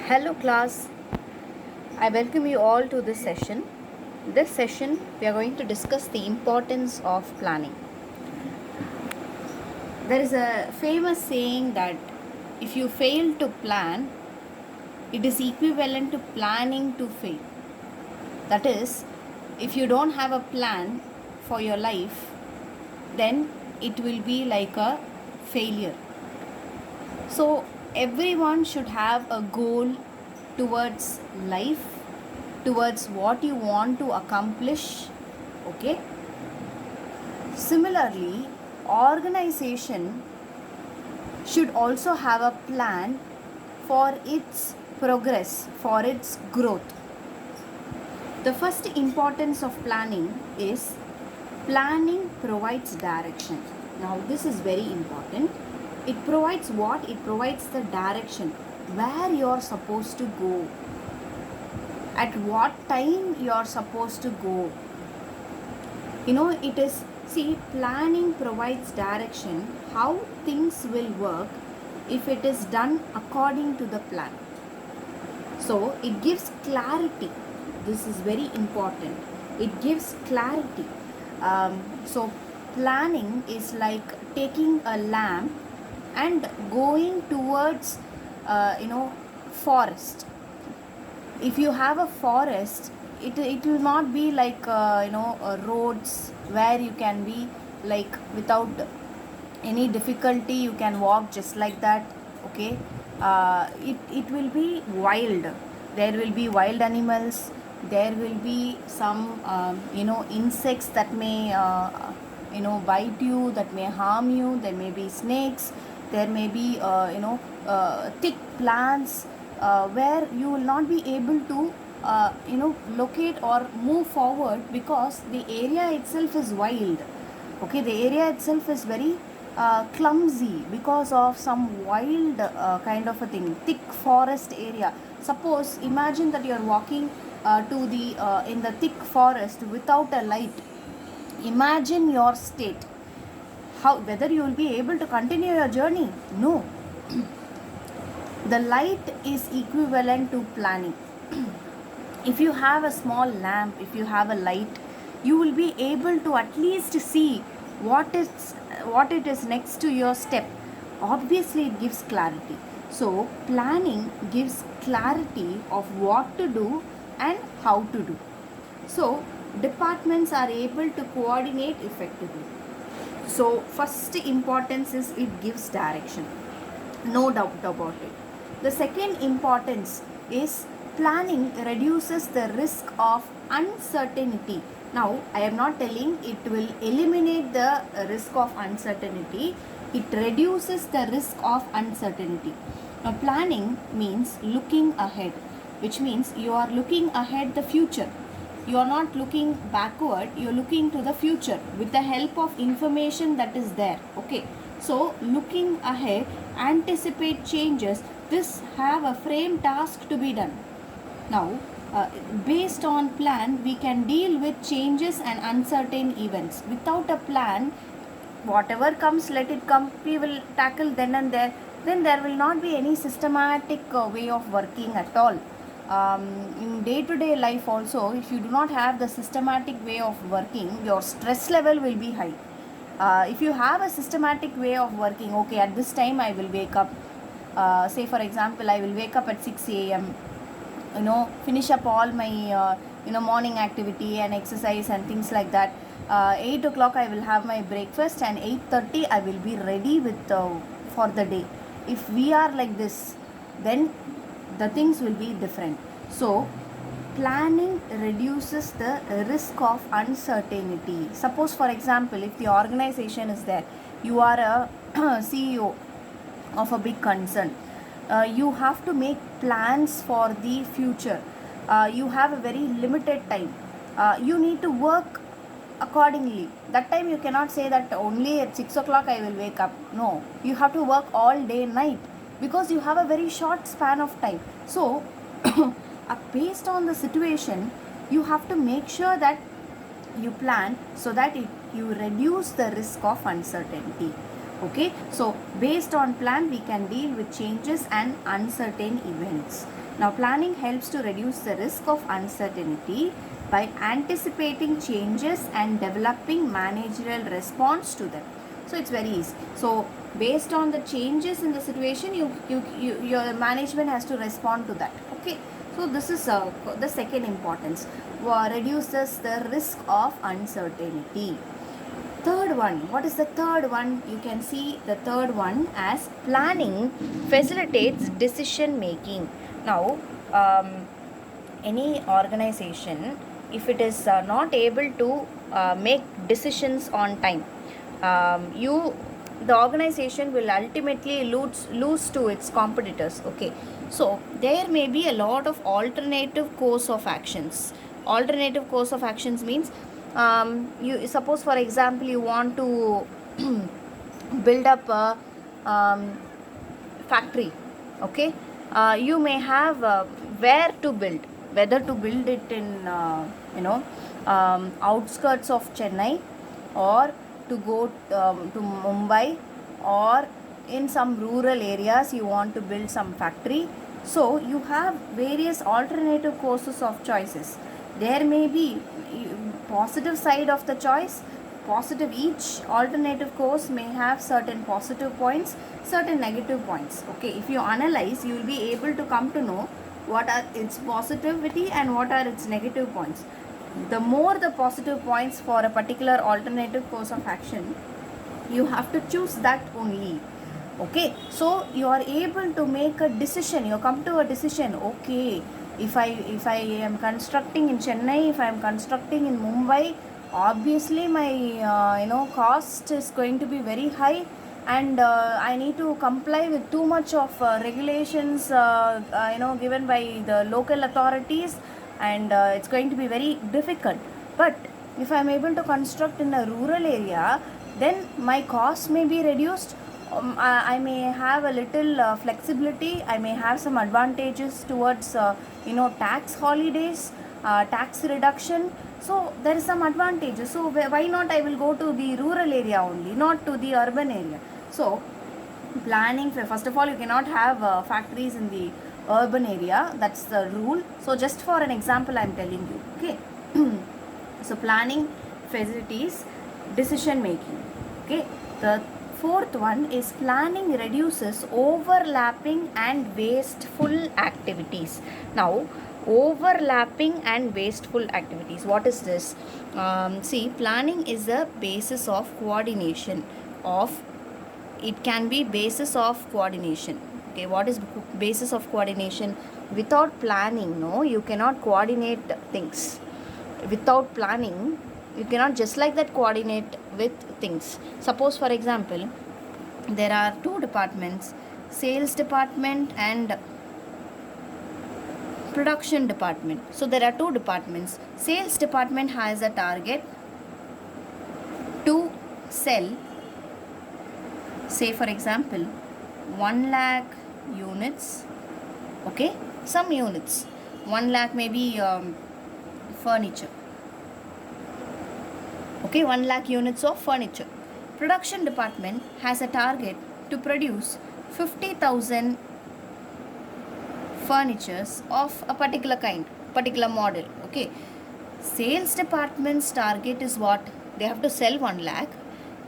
Hello class, I welcome you all to this session. This session we are going to discuss the importance of planning. There is a famous saying that if you fail to plan, it is equivalent to planning to fail. That is, if you don't have a plan for your life, then it will be like a failure. So everyone should have a goal towards life, towards what you want to accomplish. Okay. Similarly, organization should also have a plan for its progress, for its growth. The first importance of planning is planning provides direction. Now this is very important. It provides what? It provides the direction where you are supposed to go, at what time you are supposed to go. It is, see, planning provides direction how things will work if it is done according to the plan. So it gives clarity. This is very important. It gives clarity. So planning is like taking a lamp and going towards forest. If you have a forest, it will not be like roads where you can be like without any difficulty you can walk just like that. Okay. It will be wild. There will be wild animals. There will be some insects that may bite you, that may harm you. There may be snakes. There may be thick plants where you will not be able to locate or move forward because the area itself is wild. Okay, the area itself is very clumsy because of some wild kind of a thing, thick forest area. Suppose imagine that you are walking to the in the thick forest without a light. Imagine your state, how, whether you will be able to continue your journey? No. The light is equivalent to planning. If you have a small lamp, if you have a light, you will be able to at least see what it is next to your step. Obviously it gives clarity. So planning gives clarity of what to do and how to do. So departments are able to coordinate effectively. So first importance is it gives direction, no doubt about it. The second importance is planning reduces the risk of uncertainty. Now, I am not telling it will eliminate the risk of uncertainty. It reduces the risk of uncertainty. Now, planning means looking ahead, which means you are looking ahead the future. You are not looking backward, you are looking to the future with the help of information that is there. Okay. So, looking ahead, anticipate changes. This have a frame task to be done. Now, based on plan, we can deal with changes and uncertain events. Without a plan, whatever comes, let it come. We will tackle then and there. Then there will not be any systematic way of working at all. In day-to-day life also, if you do not have the systematic way of working, your stress level will be high. If you have a systematic way of working, okay, at this time I will wake up. Say for example, I will wake up at 6 a.m. Finish up all my morning activity and exercise and things like that. 8 o'clock I will have my breakfast and 8:30 I will be ready with for the day. If we are like this, then the things will be different. So planning reduces the risk of uncertainty. Suppose for example, if the organization is there, you are a CEO of a big concern. You have to make plans for the future. You have a very limited time. You need to work accordingly. That time you cannot say that only at 6 o'clock I will wake up. No, you have to work all day night because you have a very short span of time. So based on the situation, you have to make sure that you plan so that you reduce the risk of uncertainty. Okay, so based on plan we can deal with changes and uncertain events. Now, planning helps to reduce the risk of uncertainty by anticipating changes and developing managerial response to them. So it's very easy. So based on the changes in the situation, your management has to respond to that. Okay. So this is the second importance. Reduces the risk of uncertainty. Third one, what is the third one? You can see the third one as planning facilitates decision making. Now, any organization, if it is not able to make decisions on time, the organization will ultimately lose to its competitors. Okay, so there may be a lot of alternative course of actions. Alternative course of actions means, you suppose for example you want to build up a factory. Okay, you may have where to build, whether to build it in outskirts of Chennai, or to go to Mumbai, or in some rural areas you want to build some factory. So you have various alternative courses of choices. There may be positive side of the choice. Positive, each alternative course may have certain positive points, certain negative points. Okay, if you analyze, you will be able to come to know what are its positivity and what are its negative points. The more the positive points for a particular alternative course of action, you have to choose that only. Okay, so you are able to make a decision. You come to a decision. Okay, if I am constructing in Chennai, if I am constructing in Mumbai, obviously my cost is going to be very high, and I need to comply with too much of regulations given by the local authorities, and it's going to be very difficult. But if I am able to construct in a rural area, then my cost may be reduced. I may have a little flexibility. I may have some advantages towards tax holidays, tax reduction. So there is some advantages. So why not I will go to the rural area only, not to the urban area. So planning, first of all, you cannot have factories in the urban area. That's the rule. So just for an example I am telling you. Okay. So planning facilities decision making. Okay. The fourth one is planning reduces overlapping and wasteful activities. Now, overlapping and wasteful activities, what is this? See, planning is the basis of coordination of, it can be basis of coordination. Okay, what is basis of coordination? Without planning, no, you cannot coordinate things. Without planning, you cannot just like that coordinate with things. Suppose for example, there are two departments, sales department and production department. So there are two departments. Sales department has a target to sell, say for example 1 lakh units. Okay, some units, 1 lakh maybe furniture. Okay, 1 lakh units of furniture. Production department has a target to produce 50,000 furnitures of a particular kind, particular model. Okay, sales department's target is what? They have to sell 1 lakh.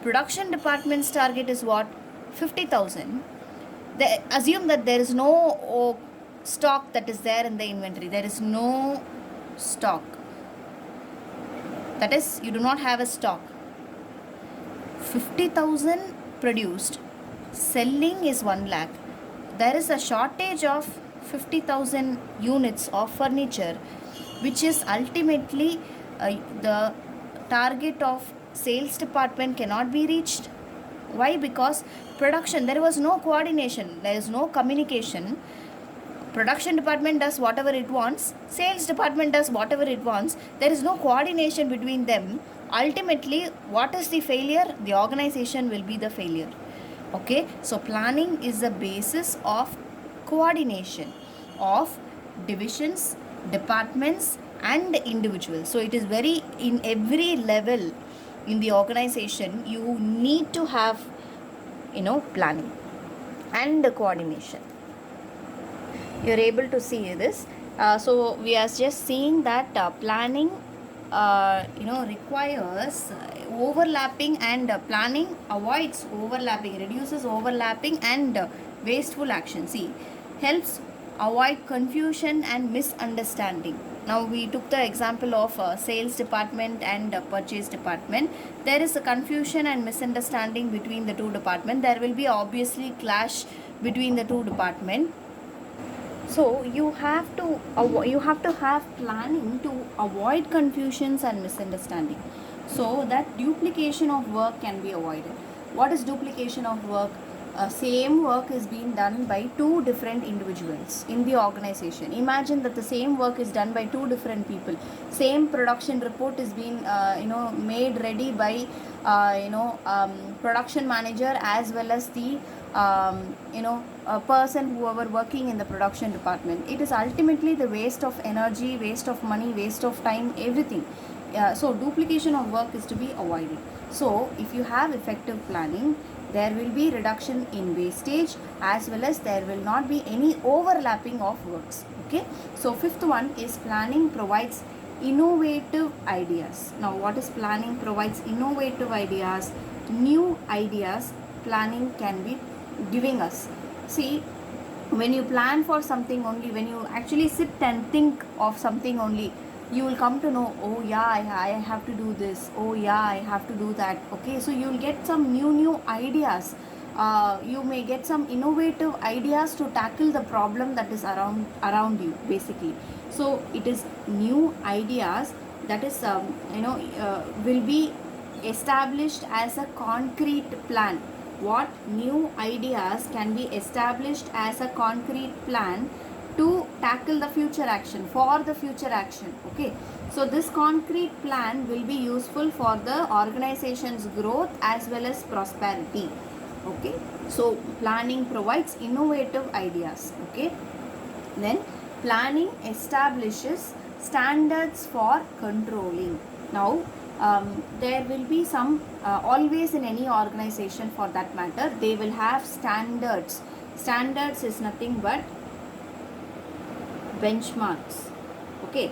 Production department's target is what? 50,000. They assume that there is no stock that is there in the inventory. There is no stock. That is, you do not have a stock. 50,000 produced, selling is 1 lakh. There is a shortage of 50,000 units of furniture, which is ultimately the target of sales department cannot be reached. Why? Because production, there was no coordination, there is no communication. Production department does whatever it wants, sales department does whatever it wants. There is no coordination between them. Ultimately, what is the failure? The organization will be the failure. Okay, so planning is the basis of coordination of divisions, departments and individuals. So it is very, in every level in the organization you need to have planning and coordination. you're able to see this. So we are just seeing that planning requires overlapping, and planning avoids overlapping, reduces overlapping and wasteful action. See, helps avoid confusion and misunderstanding. Now we took the example of sales department and purchase department. There is a confusion and misunderstanding between the two departments. There will be obviously clash between the two departments. So you have to have planning to avoid confusions and misunderstanding, so that duplication of work can be avoided. What is duplication of work? Same work is being done by two different individuals in the organization. Imagine that the same work is done by two different people. Same production report is being made ready by production manager as well as the a person whoever working in the production department. It is ultimately the waste of energy, waste of money, waste of time, everything. So duplication of work is to be avoided. So if you have effective planning, there will be reduction in wastage as well as there will not be any overlapping of works. Okay, so fifth one is planning provides innovative ideas. Now what is planning provides innovative ideas? New ideas planning can be giving us. See, when you plan for something only, when you actually sit and think of something only, you will come to know, oh yeah, I have to do this, oh yeah, I have to do that. Okay, so you will get some new ideas. You may get some innovative ideas to tackle the problem that is around you basically. So it is new ideas that is will be established as a concrete plan. What new ideas can be established as a concrete plan to tackle the future action, for the future action. Okay, so this concrete plan will be useful for the organization's growth as well as prosperity. Okay, so planning provides innovative ideas. Okay, then planning establishes standards for controlling. Now there will be some always in any organization for that matter, they will have standards. Standards is nothing but benchmarks. Okay,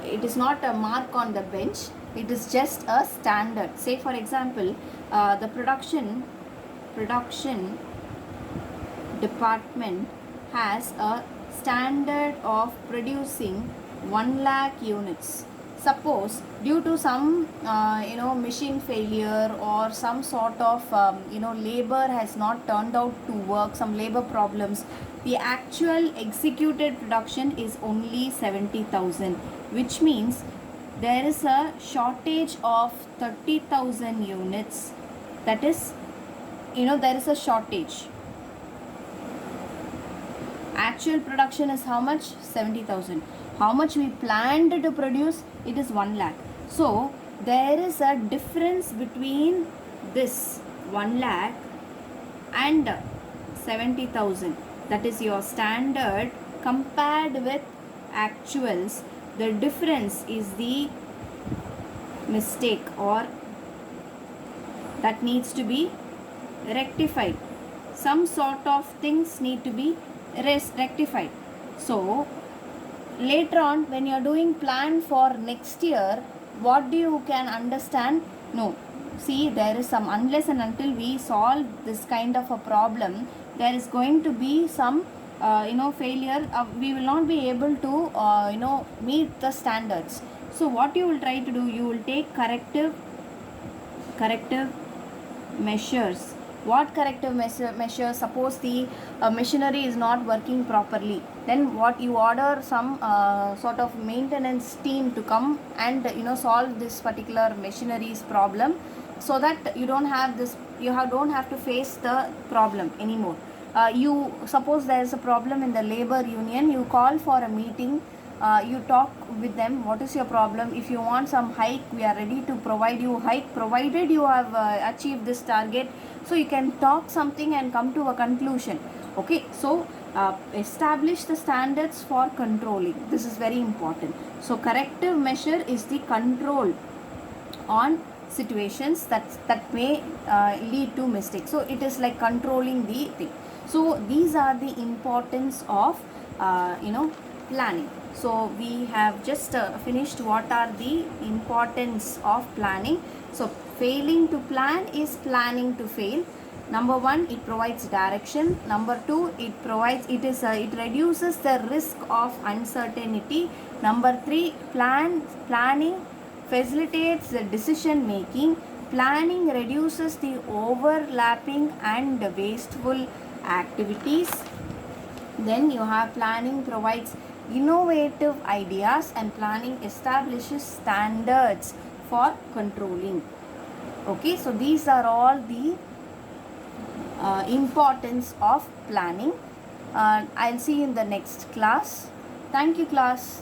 it is not a mark on the bench, it is just a standard. Say for example, the production department has a standard of producing 1 lakh units. Suppose due to some machine failure or some sort of labor has not turned out to work, some labor problems, the actual executed production is only 70,000, which means there is a shortage of 30,000 units. That is, there is a shortage. Actual production is how much? 70,000. How much we planned to produce? It is 1 lakh. So there is a difference between this 1 lakh and 70,000. That is your standard compared with actuals. The difference is the mistake, or that needs to be rectified. Some sort of things need to be rectified. So later on when you are doing plan for next year, what do you can understand? No, see, there is some, unless and until we solve this kind of a problem, there is going to be some failure. We will not be able to meet the standards. So what you will try to do, you will take corrective measures. What corrective measures? Suppose the machinery is not working properly, then what you order some sort of maintenance team to come and solve this particular machinery's problem, so that you don't have this, don't have to face the problem anymore. You suppose there is a problem in the labor union, you call for a meeting. You talk with them, what is your problem? If you want some hike, we are ready to provide you hike, provided you have achieved this target. So you can talk something and come to a conclusion. Okay, so establish the standards for controlling. This is very important. So corrective measure is the control on situations that may lead to mistakes. So it is like controlling the thing. So these are the importance of planning. So we have just finished what are the importance of planning. So failing to plan is planning to fail. Number one, it provides direction. Number two, it reduces the risk of uncertainty. Number three, planning facilitates the decision making. Planning reduces the overlapping and wasteful activities. Then you have planning provides innovative ideas, and planning establishes standards for controlling. Okay, so these are all the importance of planning. I'll see you in the next class. Thank you, class.